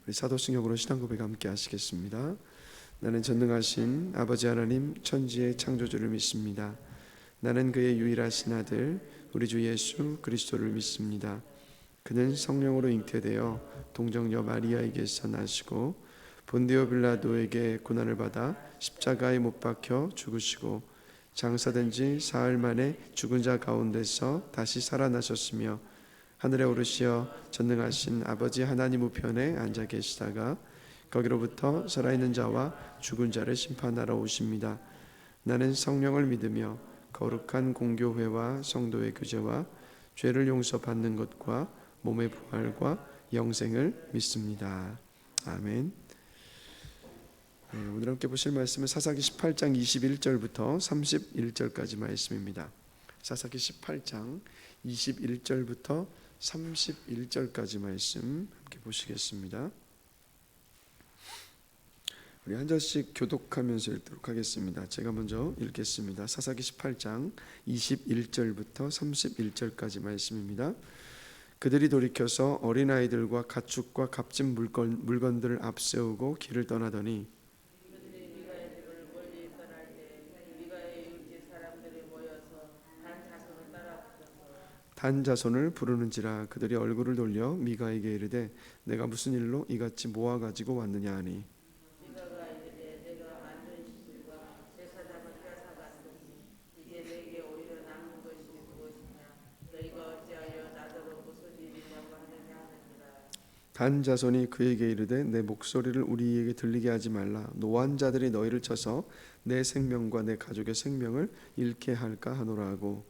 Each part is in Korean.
우리 사도승역으로 신앙 고백 함께 하시겠습니다. 나는 전능하신 아버지 하나님 천지의 창조주를 믿습니다. 나는 그의 유일하신 아들 우리 주 예수 그리스도를 믿습니다. 그는 성령으로 잉태되어 동정녀 마리아에게서 나시고 본디오 빌라도에게 고난을 받아 십자가에 못 박혀 죽으시고 장사된 지 사흘 만에 죽은 자 가운데서 다시 살아나셨으며 하늘에 오르시어 전능하신 아버지 하나님 우편에 앉아 계시다가 거기로부터 살아있는 자와 죽은 자를 심판하러 오십니다. 나는 성령을 믿으며 거룩한 공교회와 성도의 교제와 죄를 용서받는 것과 몸의 부활과 영생을 믿습니다. 아멘. 오늘 함께 보실 말씀은 사사기 18장 21절부터 31절까지 말씀입니다. 사사기 18장 21절부터 31절까지 말씀 함께 보시겠습니다. 우리 한 절씩 교독하면서 읽도록 하겠습니다. 제가 먼저 읽겠습니다. 사사기 18장 21절부터 31절까지 말씀입니다. 그들이 돌이켜서 어린아이들과 가축과 값진 물건들을 앞세우고 길을 떠나더니 단 자손을 부르는지라 그들이 얼굴을 돌려 미가에게 이르되 내가 무슨 일로 이같이 모아 가지고 왔느냐 하니 미가가 이르되 내가 만든 시술과 제사장을 뺏어갔으니 이제 내게 오히려 남은 것이 무엇이냐 너희가 어찌하여 나더러 무슨 일이냐고 하느냐 하느니라. 단 자손이 그에게 이르되 내 목소리를 우리에게 들리게 하지 말라 노한 자들이 너희를 쳐서 내 생명과 내 가족의 생명을 잃게 할까 하노라 하고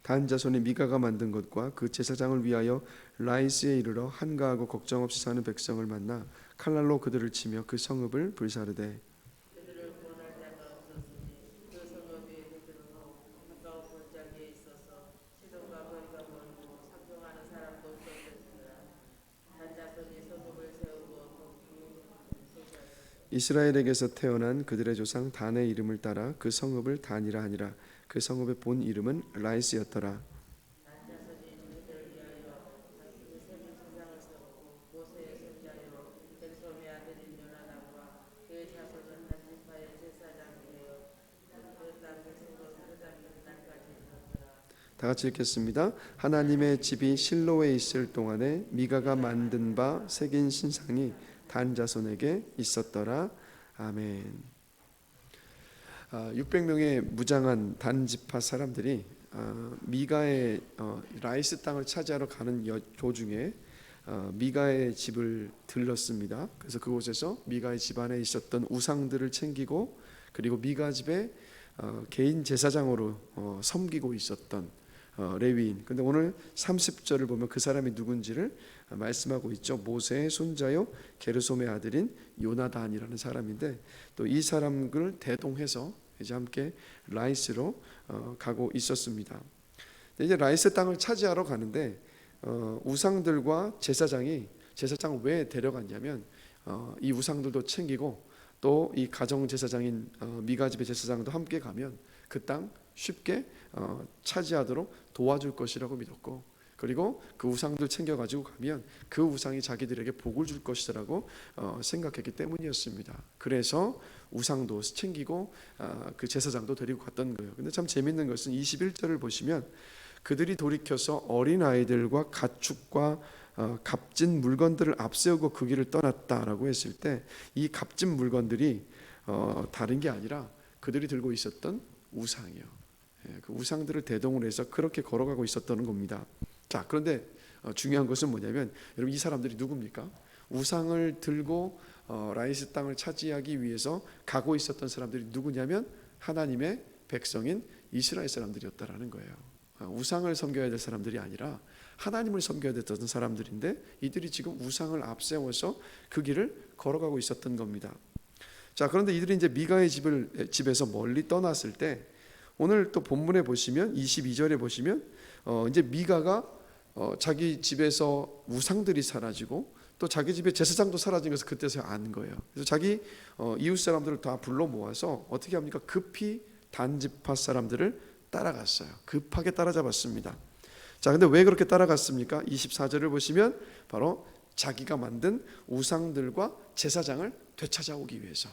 단 자손이 미가가 만든 것과 그 제사장을 위하여 라이스에 이르러 한가하고 걱정 없이 사는 백성을 만나 칼날로 그들을 치며 그 성읍을 불사르되 그들을 구원할 자가 없었으니 그 성읍이 그들로 가까운 골짜기에 있어서 시돈과 거리가 멀고 상종하는 사람도 없었으니라. 단 자손이 성읍을 세우고 이스라엘에게서 태어난 그들의 조상 단의 이름을 따라 그 성읍을 단이라 하니라. 그 성읍의 본 이름은 라이스였더라. 다 같이 읽겠습니다. 하나님의 집이 실로에 있을 동안에 미가가 만든 바 새긴 신상이 단 자손에게 있었더라. 아멘. 600명의 무장한 단 지파 사람들이 미가의 라이스 땅을 차지하러 가는 도중에 미가의 집을 들렀습니다. 그래서 그곳에서 미가의 집안에 있었던 우상들을 챙기고 그리고 미가 집의 개인 제사장으로 섬기고 있었던 레위인. 근데 오늘 30절을 보면 그 사람이 누군지를 말씀하고 있죠. 모세의 손자요 게르솜의 아들인 요나단이라는 사람인데 또 이 사람을 대동해서 이제 함께 라이스로 가고 있었습니다. 이제 라이스 땅을 차지하러 가는데 우상들과 제사장을 왜 데려갔냐면 이 우상들도 챙기고 또 이 가정 제사장인 미가 집의 제사장도 함께 가면 그 땅 쉽게 차지하도록 도와줄 것이라고 믿었고 그리고 그 우상들 챙겨가지고 가면 그 우상이 자기들에게 복을 줄 것이라고 생각했기 때문이었습니다. 그래서 우상도 챙기고 그 제사장도 데리고 갔던 거예요. 근데 참 재밌는 것은 21절을 보시면 그들이 돌이켜서 어린아이들과 가축과 값진 물건들을 앞세우고 그 길을 떠났다라고 했을 때 이 값진 물건들이 다른 게 아니라 그들이 들고 있었던 우상이요. 그 우상들을 대동을 해서 그렇게 걸어가고 있었던 겁니다. 자, 그런데 중요한 것은 뭐냐면 여러분 이 사람들이 누굽니까? 우상을 들고 라이스 땅을 차지하기 위해서 가고 있었던 사람들이 누구냐면 하나님의 백성인 이스라엘 사람들이었다라는 거예요. 우상을 섬겨야 될 사람들이 아니라 하나님을 섬겨야 됐던 사람들인데 이들이 지금 우상을 앞세워서 그 길을 걸어가고 있었던 겁니다. 자, 그런데 이들이 이제 미가의 집에서 멀리 떠났을 때 오늘 또 본문에 보시면 22절에 보시면 이제 미가가 자기 집에서 우상들이 사라지고 또 자기 집에 제사장도 사라진 것을 그때서 아는 거예요. 그래서 자기 이웃 사람들을 다 불러 모아서 어떻게 합니까? 급히 단 지파 사람들을 따라갔어요. 급하게 따라잡았습니다. 자, 근데 왜 그렇게 따라갔습니까? 24절을 보시면 바로 자기가 만든 우상들과 제사장을 되찾아오기 위해서.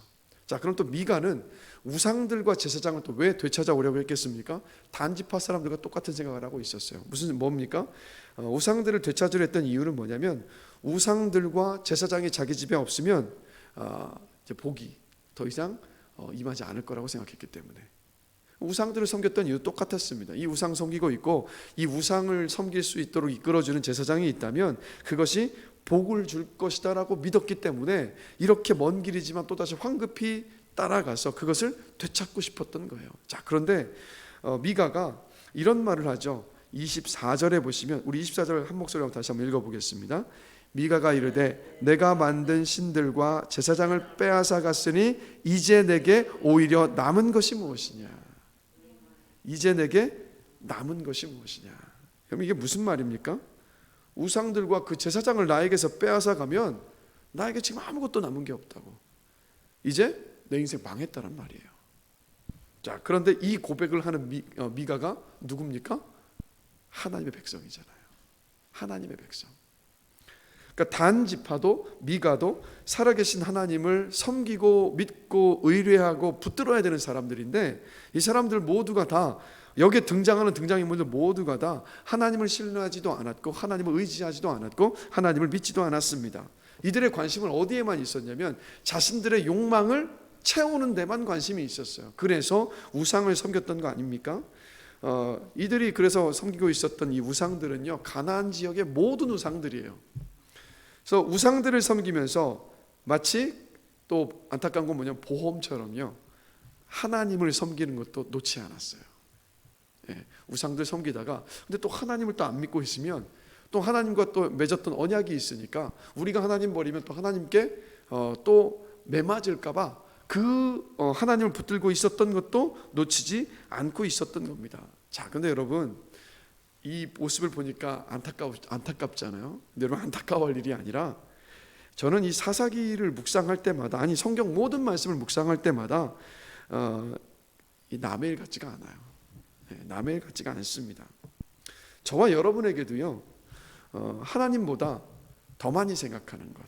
자, 그럼 또 미가는 우상들과 제사장을 또 왜 되찾아오려고 했겠습니까? 단지파 사람들과 똑같은 생각을 하고 있었어요. 뭡니까? 우상들을 되찾으려 했던 이유는 뭐냐면 우상들과 제사장이 자기 집에 없으면 이제 복이 더 이상 임하지 않을 거라고 생각했기 때문에. 우상들을 섬겼던 이유 똑같았습니다. 이 우상 섬기고 있고 이 우상을 섬길 수 있도록 이끌어주는 제사장이 있다면 그것이 복을 줄 것이다라고 믿었기 때문에 이렇게 먼 길이지만 또다시 황급히 따라가서 그것을 되찾고 싶었던 거예요. 자, 그런데 미가가 이런 말을 하죠. 24절에 보시면 우리 24절 한 목소리로 다시 한번 읽어보겠습니다. 미가가 이르되 내가 만든 신들과 제사장을 빼앗아 갔으니 이제 내게 오히려 남은 것이 무엇이냐. 이제 내게 남은 것이 무엇이냐. 그럼 이게 무슨 말입니까? 우상들과 그 제사장을 나에게서 빼앗아 가면 나에게 지금 아무것도 남은 게 없다고. 이제 내 인생 망했다는 말이에요. 자, 그런데 이 고백을 하는 미가가 누굽니까? 하나님의 백성이잖아요. 하나님의 백성. 그러니까 단 지파도 미가도 살아계신 하나님을 섬기고 믿고 의뢰하고 붙들어야 되는 사람들인데 이 사람들 모두가 다 여기에 등장하는 등장인물들 모두가 다 하나님을 신뢰하지도 않았고 하나님을 의지하지도 않았고 하나님을 믿지도 않았습니다. 이들의 관심은 어디에만 있었냐면 자신들의 욕망을 채우는 데만 관심이 있었어요. 그래서 우상을 섬겼던 거 아닙니까? 이들이 그래서 섬기고 있었던 이 우상들은요, 가나안 지역의 모든 우상들이에요. 그래서 우상들을 섬기면서 마치 또 안타까운 건 뭐냐면 보험처럼요, 하나님을 섬기는 것도 놓지 않았어요. 예, 우상들 섬기다가 근데 또 하나님을 또 안 믿고 있으면 또 하나님과 또 맺었던 언약이 있으니까 우리가 하나님 버리면 또 하나님께 또 매맞을까봐 그 하나님을 붙들고 있었던 것도 놓치지 않고 있었던 겁니다. 자, 근데 여러분 이 모습을 보니까 안타깝잖아요. 근데 여러분 안타까워할 일이 아니라 저는 이 사사기를 묵상할 때마다 아니 성경 모든 말씀을 묵상할 때마다 이 남의 일 같지가 않아요. 남의 일 같지가 않습니다. 저와 여러분에게도요, 하나님보다 더 많이 생각하는 것,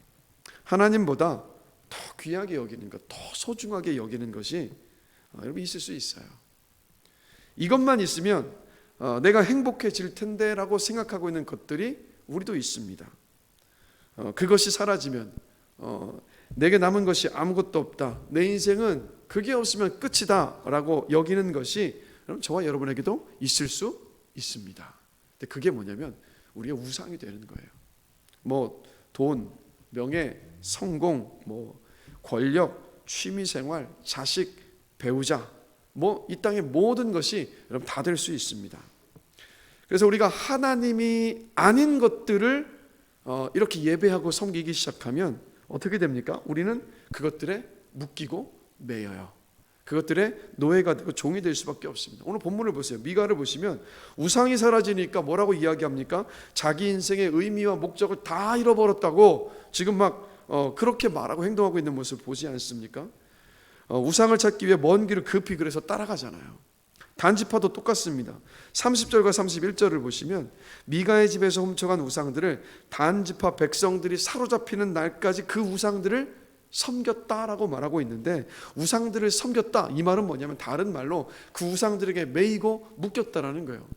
하나님보다 더 귀하게 여기는 것, 더 소중하게 여기는 것이 여러분 있을 수 있어요. 이것만 있으면 내가 행복해질 텐데라고 생각하고 있는 것들이 우리도 있습니다. 그것이 사라지면 내게 남은 것이 아무것도 없다, 내 인생은 그게 없으면 끝이다 라고 여기는 것이 저와 여러분에게도 있을 수 있습니다. 근데 그게 뭐냐면 우리가 우상이 되는 거예요. 뭐 돈, 명예, 성공, 뭐 권력, 취미생활, 자식, 배우자, 뭐 이 땅의 모든 것이 여러분 다 될 수 있습니다. 그래서 우리가 하나님이 아닌 것들을 이렇게 예배하고 섬기기 시작하면 어떻게 됩니까? 우리는 그것들에 묶이고 매여요. 그것들의 노예가 되고 종이 될 수밖에 없습니다. 오늘 본문을 보세요. 미가를 보시면 우상이 사라지니까 뭐라고 이야기합니까? 자기 인생의 의미와 목적을 다 잃어버렸다고 지금 막 그렇게 말하고 행동하고 있는 모습을 보지 않습니까? 우상을 찾기 위해 먼 길을 급히 그래서 따라가잖아요. 단지파도 똑같습니다. 30절과 31절을 보시면 미가의 집에서 훔쳐간 우상들을 단지파 백성들이 사로잡히는 날까지 그 우상들을 섬겼다라고 말하고 있는데, 우상들을 섬겼다 이 말은 뭐냐면 다른 말로 그 우상들에게 매이고 묶였다라는 거예요.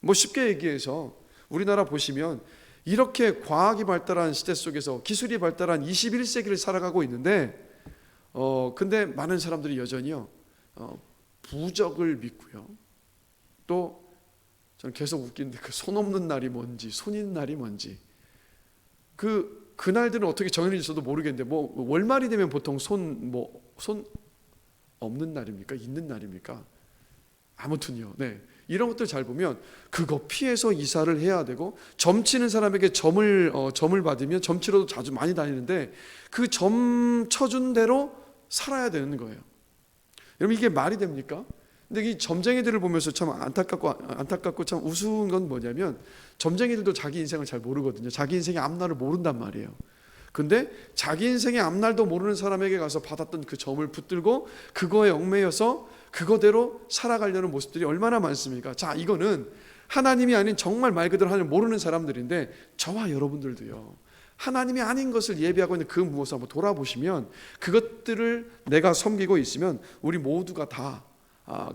뭐 쉽게 얘기해서 우리나라 보시면 이렇게 과학이 발달한 시대 속에서 기술이 발달한 21세기를 살아가고 있는데 근데 많은 사람들이 여전히요 부적을 믿고요, 또 저는 계속 웃기는데 그 손 없는 날이 뭔지 손 있는 날이 뭔지 그 날들은 어떻게 정해질지도 모르겠는데 뭐 월말이 되면 보통 손 없는 날입니까? 있는 날입니까? 아무튼요. 네. 이런 것들 잘 보면 그거 피해서 이사를 해야 되고, 점치는 사람에게 점을 받으면 점치러도 자주 많이 다니는데 그 점 쳐준 대로 살아야 되는 거예요. 여러분 이게 말이 됩니까? 근데 이 점쟁이들을 보면서 참 안타깝고 참 우스운 건 뭐냐면 점쟁이들도 자기 인생을 잘 모르거든요. 자기 인생의 앞날을 모른단 말이에요. 근데 자기 인생의 앞날도 모르는 사람에게 가서 받았던 그 점을 붙들고 그거에 얽매여서 그거대로 살아가려는 모습들이 얼마나 많습니까? 자, 이거는 하나님이 아닌 정말 말 그대로 하나님을 모르는 사람들인데 저와 여러분들도요, 하나님이 아닌 것을 예배하고 있는 그 무엇을 한번 돌아보시면 그것들을 내가 섬기고 있으면 우리 모두가 다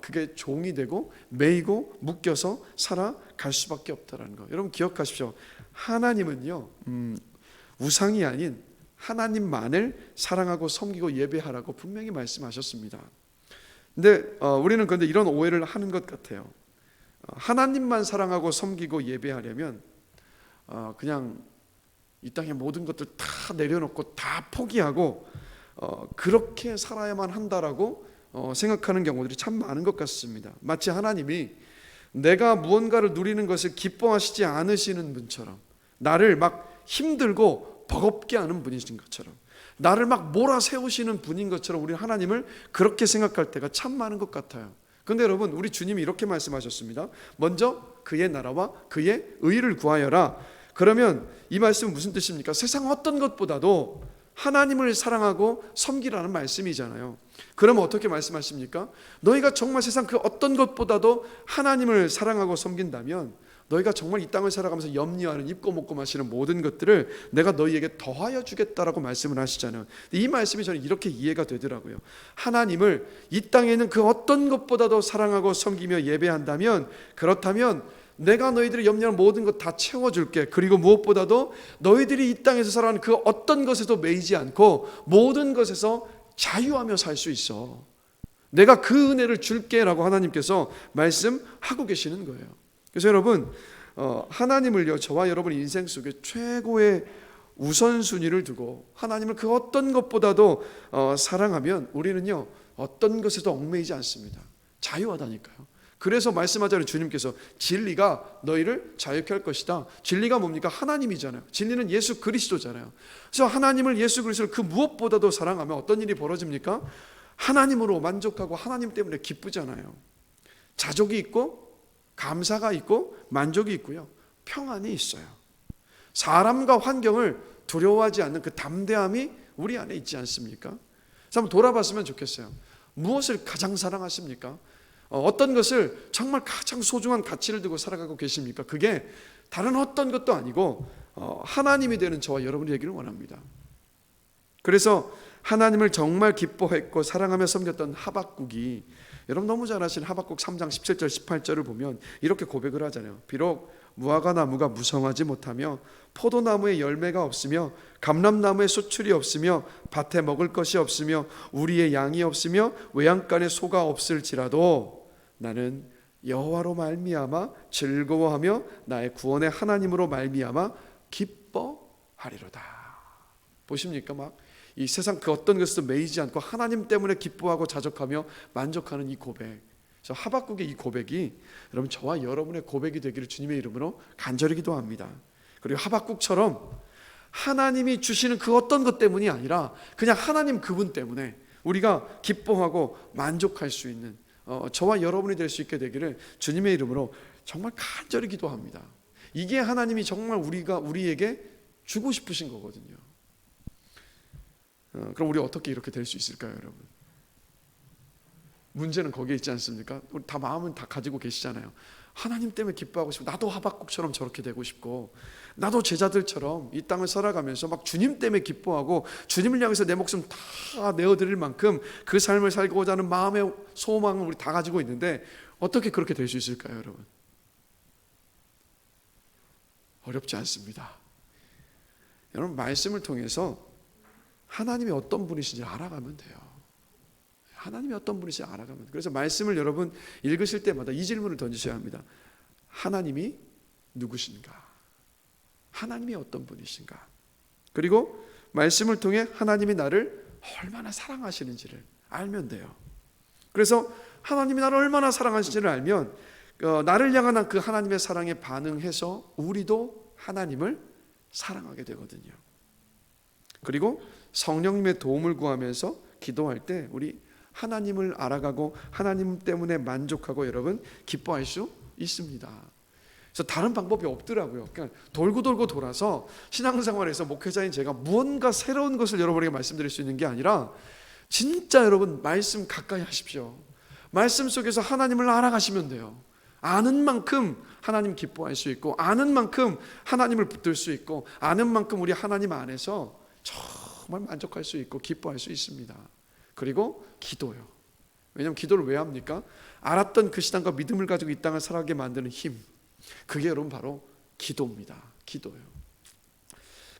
그게 종이 되고 매이고 묶여서 살아갈 수밖에 없다는 거. 여러분 기억하십시오. 하나님은요, 우상이 아닌 하나님만을 사랑하고 섬기고 예배하라고 분명히 말씀하셨습니다. 근데 우리는 그런데 이런 오해를 하는 것 같아요. 하나님만 사랑하고 섬기고 예배하려면 그냥 이 땅의 모든 것들 다 내려놓고 다 포기하고 그렇게 살아야만 한다라고 생각하는 경우들이 참 많은 것 같습니다. 마치 하나님이 내가 무언가를 누리는 것을 기뻐하시지 않으시는 분처럼, 나를 막 힘들고 버겁게 하는 분이신 것처럼, 나를 막 몰아세우시는 분인 것처럼 우리 하나님을 그렇게 생각할 때가 참 많은 것 같아요. 그런데 여러분, 우리 주님이 이렇게 말씀하셨습니다. 먼저 그의 나라와 그의 의를 구하여라. 그러면 이 말씀은 무슨 뜻입니까? 세상 어떤 것보다도 하나님을 사랑하고 섬기라는 말씀이잖아요. 그러면 어떻게 말씀하십니까? 너희가 정말 세상 그 어떤 것보다도 하나님을 사랑하고 섬긴다면 너희가 정말 이 땅을 살아가면서 염려하는 입고 먹고 마시는 모든 것들을 내가 너희에게 더하여 주겠다라고 말씀을 하시잖아요. 이 말씀이 저는 이렇게 이해가 되더라고요. 하나님을 이 땅에 있는 그 어떤 것보다도 사랑하고 섬기며 예배한다면, 그렇다면 내가 너희들이 염려하는 모든 것 다 채워줄게. 그리고 무엇보다도 너희들이 이 땅에서 살아가는 그 어떤 것에도 매이지 않고 모든 것에서 자유하며 살 수 있어. 내가 그 은혜를 줄게 라고 하나님께서 말씀하고 계시는 거예요. 그래서 여러분, 하나님을요, 저와 여러분 인생 속에 최고의 우선순위를 두고 하나님을 그 어떤 것보다도 사랑하면 우리는요, 어떤 것에도 얽매이지 않습니다. 자유하다니까요. 그래서 말씀하자는 주님께서 진리가 너희를 자유케 할 것이다. 진리가 뭡니까? 하나님이잖아요. 진리는 예수 그리스도잖아요. 그래서 하나님을, 예수 그리스도를 그 무엇보다도 사랑하면 어떤 일이 벌어집니까? 하나님으로 만족하고 하나님 때문에 기쁘잖아요. 자족이 있고 감사가 있고 만족이 있고요, 평안이 있어요. 사람과 환경을 두려워하지 않는 그 담대함이 우리 안에 있지 않습니까? 그래서 한번 돌아봤으면 좋겠어요. 무엇을 가장 사랑하십니까? 어떤 것을 정말 가장 소중한 가치를 두고 살아가고 계십니까? 그게 다른 어떤 것도 아니고 하나님이 되는 저와 여러분이 되기를 원합니다. 그래서 하나님을 정말 기뻐했고 사랑하며 섬겼던 하박국이, 여러분 너무 잘 아시는 하박국 3장 17절 18절을 보면 이렇게 고백을 하잖아요. 비록 무화과 나무가 무성하지 못하며 포도나무에 열매가 없으며 감람나무에 수출이 없으며 밭에 먹을 것이 없으며 우리의 양이 없으며 외양간에 소가 없을지라도 나는 여호와로 말미암아 즐거워하며 나의 구원의 하나님으로 말미암아 기뻐하리로다. 보십니까? 막 이 세상 그 어떤 것도 매이지 않고 하나님 때문에 기뻐하고 자족하며 만족하는 이 고백. 그래서 하박국의 이 고백이 여러분 저와 여러분의 고백이 되기를 주님의 이름으로 간절히 기도합니다. 그리고 하박국처럼 하나님이 주시는 그 어떤 것 때문이 아니라 그냥 하나님 그분 때문에 우리가 기뻐하고 만족할 수 있는 저와 여러분이 될 수 있게 되기를 주님의 이름으로 정말 간절히 기도합니다. 이게 하나님이 정말 우리에게 주고 싶으신 거거든요. 그럼 우리 어떻게 이렇게 될 수 있을까요, 여러분? 문제는 거기에 있지 않습니까? 우리 다 마음은 다 가지고 계시잖아요. 하나님 때문에 기뻐하고 싶고, 나도 하박국처럼 저렇게 되고 싶고, 나도 제자들처럼 이 땅을 살아가면서 막 주님 때문에 기뻐하고 주님을 향해서 내 목숨 다 내어드릴 만큼 그 삶을 살고자 하는 마음의 소망을 우리 다 가지고 있는데 어떻게 그렇게 될 수 있을까요, 여러분? 어렵지 않습니다. 여러분, 말씀을 통해서 하나님이 어떤 분이신지 알아가면 돼요. 하나님이 어떤 분이신지 알아가면 돼요. 그래서 말씀을 여러분 읽으실 때마다 이 질문을 던지셔야 합니다. 하나님이 누구신가? 하나님이 어떤 분이신가? 그리고 말씀을 통해 하나님이 나를 얼마나 사랑하시는지를 알면 돼요. 그래서 하나님이 나를 얼마나 사랑하시는지를 알면 나를 향한 그 하나님의 사랑에 반응해서 우리도 하나님을 사랑하게 되거든요. 그리고 성령님의 도움을 구하면서 기도할 때 우리 하나님을 알아가고 하나님 때문에 만족하고 여러분 기뻐할 수 있습니다. 그래서 다른 방법이 없더라고요. 그냥 돌고 돌고 돌아서 신앙생활에서 목회자인 제가 무언가 새로운 것을 여러분에게 말씀드릴 수 있는 게 아니라 진짜 여러분 말씀 가까이 하십시오. 말씀 속에서 하나님을 알아가시면 돼요. 아는 만큼 하나님 기뻐할 수 있고, 아는 만큼 하나님을 붙들 수 있고, 아는 만큼 우리 하나님 안에서 정말 만족할 수 있고 기뻐할 수 있습니다. 그리고 기도요. 왜냐하면 기도를 왜 합니까? 알았던 그 신앙과 믿음을 가지고 이 땅을 살아가게 만드는 힘, 그게 여러분 바로 기도입니다. 기도요.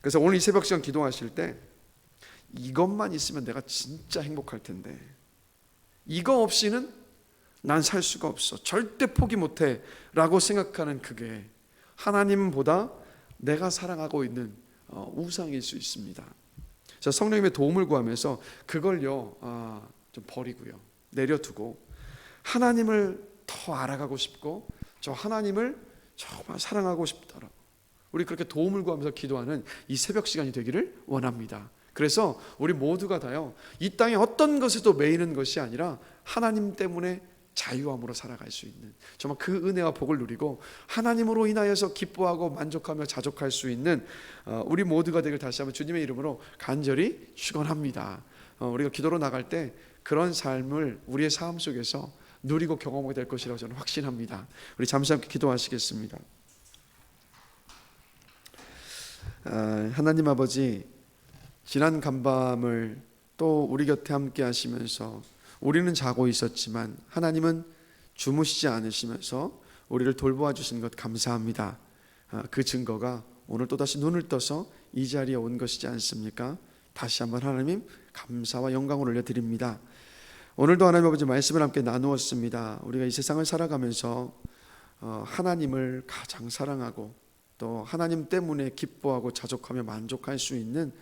그래서 오늘 이 새벽 시간 기도하실 때 이것만 있으면 내가 진짜 행복할 텐데, 이거 없이는 난 살 수가 없어, 절대 포기 못해 라고 생각하는 그게 하나님보다 내가 사랑하고 있는 우상일 수 있습니다. 자, 성령님의 도움을 구하면서 그걸요 좀 버리고요, 내려두고 하나님을 더 알아가고 싶고, 저 하나님을 정말 사랑하고 싶다라고 우리 그렇게 도움을 구하면서 기도하는 이 새벽 시간이 되기를 원합니다. 그래서 우리 모두가 다요, 이 땅에 어떤 것에도 매이는 것이 아니라 하나님 때문에 자유함으로 살아갈 수 있는, 정말 그 은혜와 복을 누리고 하나님으로 인하여서 기뻐하고 만족하며 자족할 수 있는 우리 모두가 되길 다시 한번 주님의 이름으로 간절히 축원합니다. 우리가 기도로 나갈 때 그런 삶을 우리의 삶 속에서 누리고 경험하게 될 것이라고 저는 확신합니다. 우리 잠시 함께 기도하시겠습니다. 하나님 아버지, 지난 간밤을 또 우리 곁에 함께 하시면서 우리는 자고 있었지만 하나님은 주무시지 않으시면서 우리를 돌보아 주신 것 감사합니다. 그 증거가 오늘 또다시 눈을 떠서 이 자리에 온 것이지 않습니까? 다시 한번 하나님 감사와 영광을 올려드립니다. 오늘도 하나님 아버지 말씀을 함께 나누었습니다. 우리가 이 세상을 살아가면서 하나님을 가장 사랑하고 또 하나님 때문에 기뻐하고 자족하며 만족할 수 있는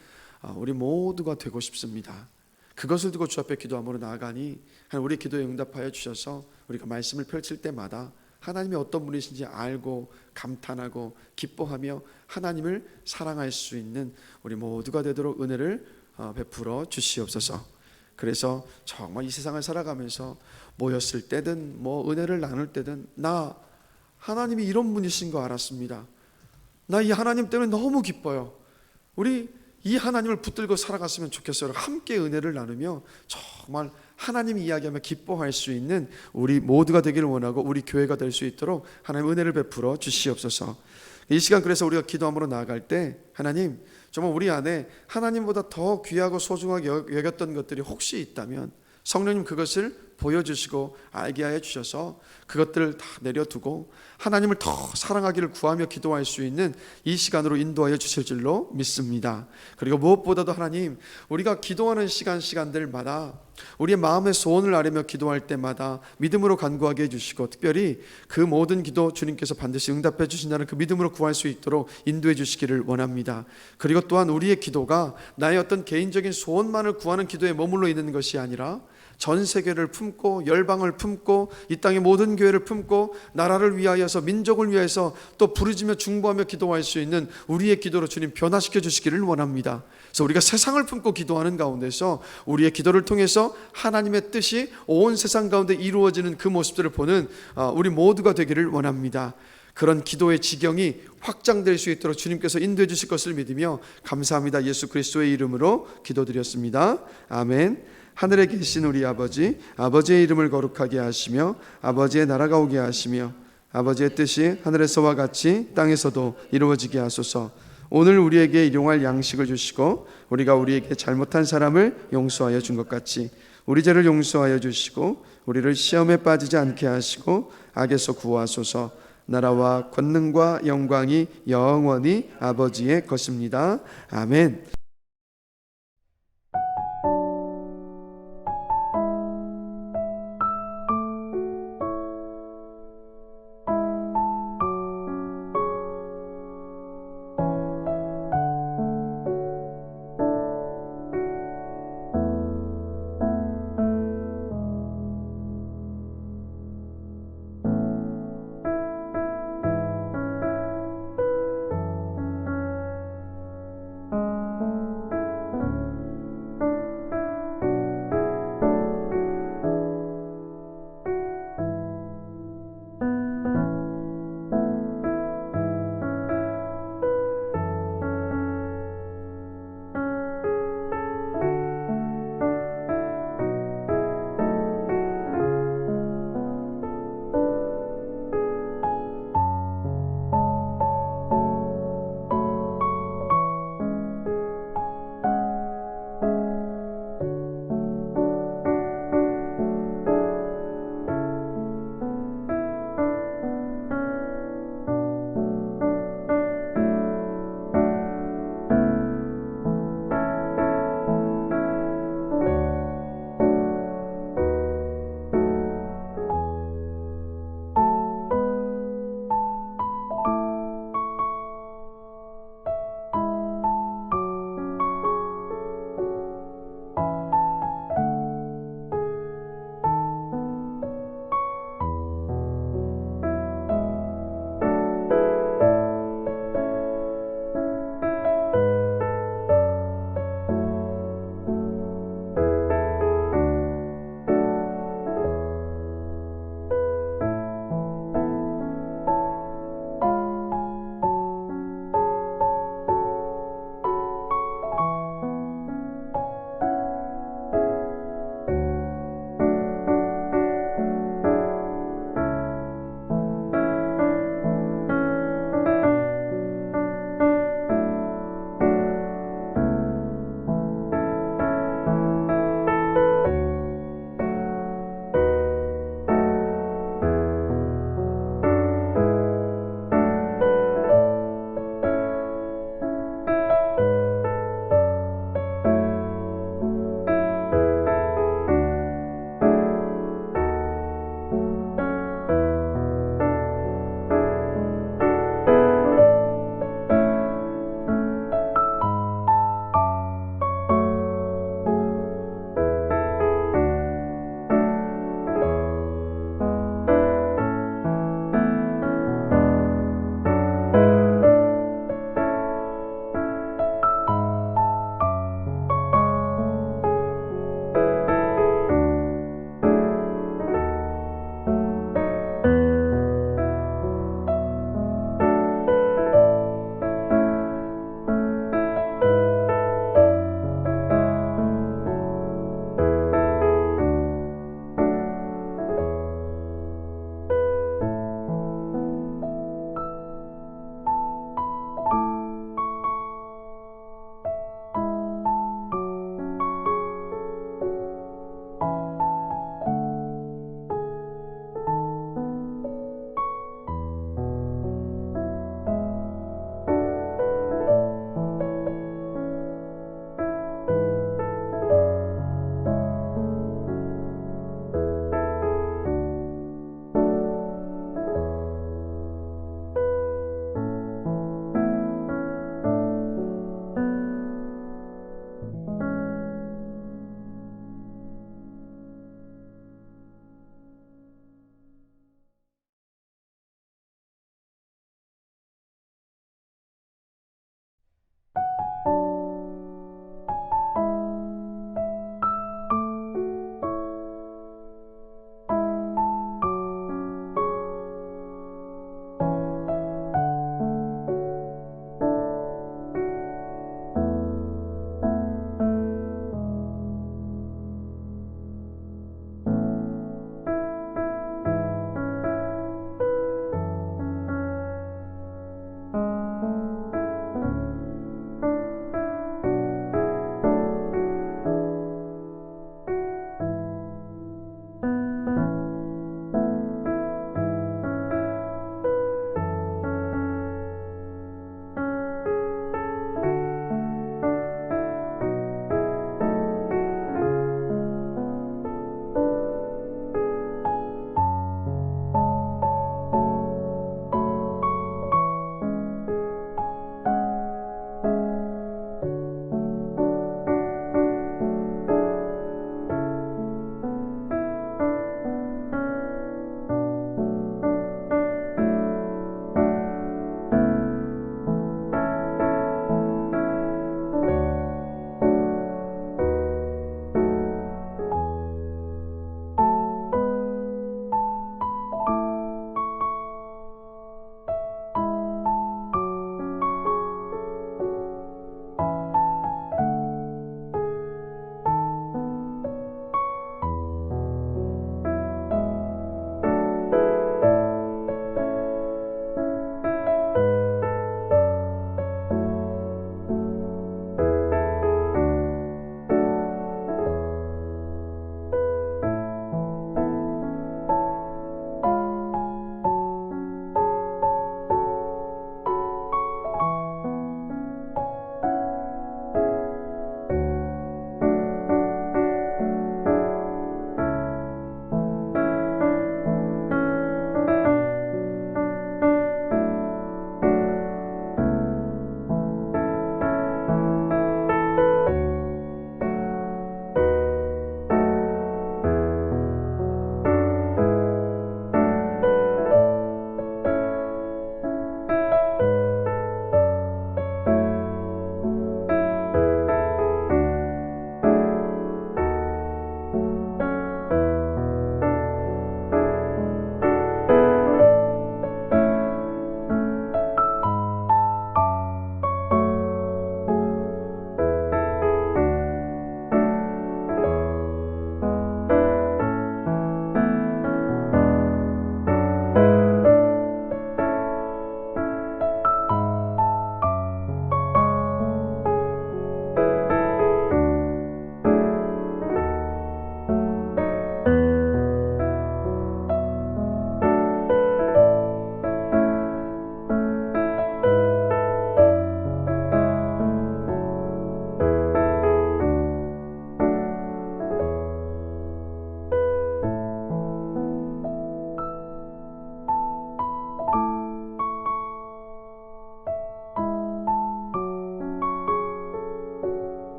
우리 모두가 되고 싶습니다. 그것을 두고 주 앞에 기도함으로 나아가니 우리 기도에 응답하여 주셔서 우리가 말씀을 펼칠 때마다 하나님이 어떤 분이신지 알고 감탄하고 기뻐하며 하나님을 사랑할 수 있는 우리 모두가 되도록 은혜를 베풀어 주시옵소서. 그래서 정말 이 세상을 살아가면서 모였을 때든 은혜를 나눌 때든 나 하나님이 이런 분이신 거 알았습니다. 나 이 하나님 때문에 너무 기뻐요. 우리 이 하나님을 붙들고 살아갔으면 좋겠어요. 함께 은혜를 나누며 정말 하나님 이야기하며 기뻐할 수 있는 우리 모두가 되기를 원하고 우리 교회가 될 수 있도록 하나님 은혜를 베풀어 주시옵소서. 이 시간 그래서 우리가 기도함으로 나아갈 때 하나님 정말 우리 안에 하나님보다 더 귀하고 소중하게 여겼던 것들이 혹시 있다면 성령님 그것을 보여주시고 알게 하여 주셔서 그것들을 다 내려두고 하나님을 더 사랑하기를 구하며 기도할 수 있는 이 시간으로 인도하여 주실 줄로 믿습니다. 그리고 무엇보다도 하나님, 우리가 기도하는 시간들마다 우리의 마음의 소원을 아뢰며 기도할 때마다 믿음으로 간구하게 해주시고, 특별히 그 모든 기도 주님께서 반드시 응답해 주신다는 그 믿음으로 구할 수 있도록 인도해 주시기를 원합니다. 그리고 또한 우리의 기도가 나의 어떤 개인적인 소원만을 구하는 기도에 머물러 있는 것이 아니라 전 세계를 품고 열방을 품고 이 땅의 모든 교회를 품고 나라를 위하여서 민족을 위해서 또 부르짖며 중보하며 기도할 수 있는 우리의 기도로 주님 변화시켜 주시기를 원합니다. 그래서 우리가 세상을 품고 기도하는 가운데서 우리의 기도를 통해서 하나님의 뜻이 온 세상 가운데 이루어지는 그 모습들을 보는 우리 모두가 되기를 원합니다. 그런 기도의 지경이 확장될 수 있도록 주님께서 인도해 주실 것을 믿으며 감사합니다. 예수 그리스도의 이름으로 기도드렸습니다. 아멘. 하늘에 계신 우리 아버지, 아버지의 이름을 거룩하게 하시며 아버지의 나라가 오게 하시며 아버지의 뜻이 하늘에서와 같이 땅에서도 이루어지게 하소서. 오늘 우리에게 일용할 양식을 주시고 우리가 우리에게 잘못한 사람을 용서하여 준 것 같이 우리 죄를 용서하여 주시고 우리를 시험에 빠지지 않게 하시고 악에서 구하소서. 나라와 권능과 영광이 영원히 아버지의 것입니다. 아멘.